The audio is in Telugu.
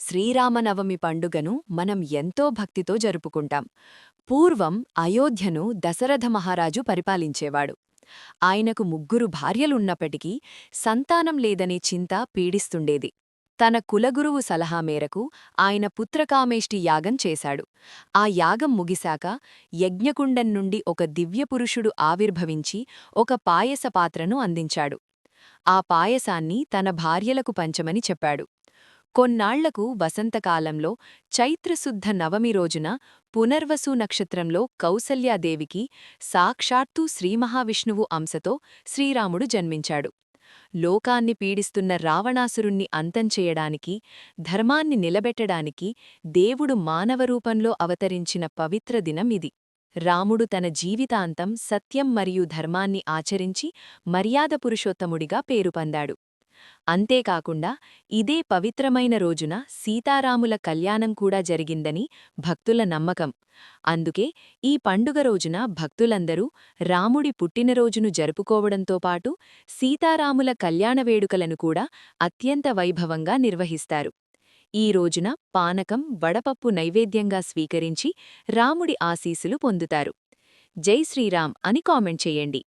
శ్రీరామనవమి పండుగను మనం ఎంతో భక్తితో జరుపుకుంటాం. పూర్వం అయోధ్యను దశరథ మహారాజు పరిపాలించేవాడు. ఆయనకు ముగ్గురు భార్యలున్నప్పటికీ సంతానం లేదనే చింత పీడిస్తుండేది. తన కులగురువు సలహా మేరకు ఆయన పుత్రకామేష్టి యాగం చేశాడు. ఆ యాగం ముగిశాక యజ్ఞకుండం నుండి ఒక దివ్యపురుషుడు ఆవిర్భవించి ఒక పాయస పాత్రను అందించాడు. ఆ పాయసాన్ని తన భార్యలకు పంచమని చెప్పాడు. కొన్నాళ్లకు వసంతకాలంలో చైత్రశుద్ధ నవమి రోజున పునర్వసు నక్షత్రంలో కౌసల్యాదేవికి సాక్షాత్తు శ్రీమహావిష్ణువు అంశతో శ్రీరాముడు జన్మించాడు. లోకాన్ని పీడిస్తున్న రావణాసురుణ్ణి అంతంచేయడానికి, ధర్మాన్ని నిలబెట్టడానికి దేవుడు మానవరూపంలో అవతరించిన పవిత్ర దినం ఇది. రాముడు తన జీవితాంతం సత్యం మరియు ధర్మాన్ని ఆచరించి మర్యాద పురుషోత్తముడిగా పేరుపొందాడు. అంతేకాకుండా ఇదే పవిత్రమైన రోజున సీతారాముల కళ్యాణం కూడా జరిగిందని భక్తుల నమ్మకం. అందుకే ఈ పండుగ రోజున భక్తులందరూ రాముడి పుట్టినరోజును జరుపుకోవడంతో పాటు సీతారాముల కళ్యాణ వేడుకలను కూడా అత్యంత వైభవంగా నిర్వహిస్తారు. ఈ రోజున పానకం, వడపప్పు నైవేద్యంగా స్వీకరించి రాముడి ఆశీస్సులు పొందుతారు. జై శ్రీరామ్ అని కామెంట్ చేయండి.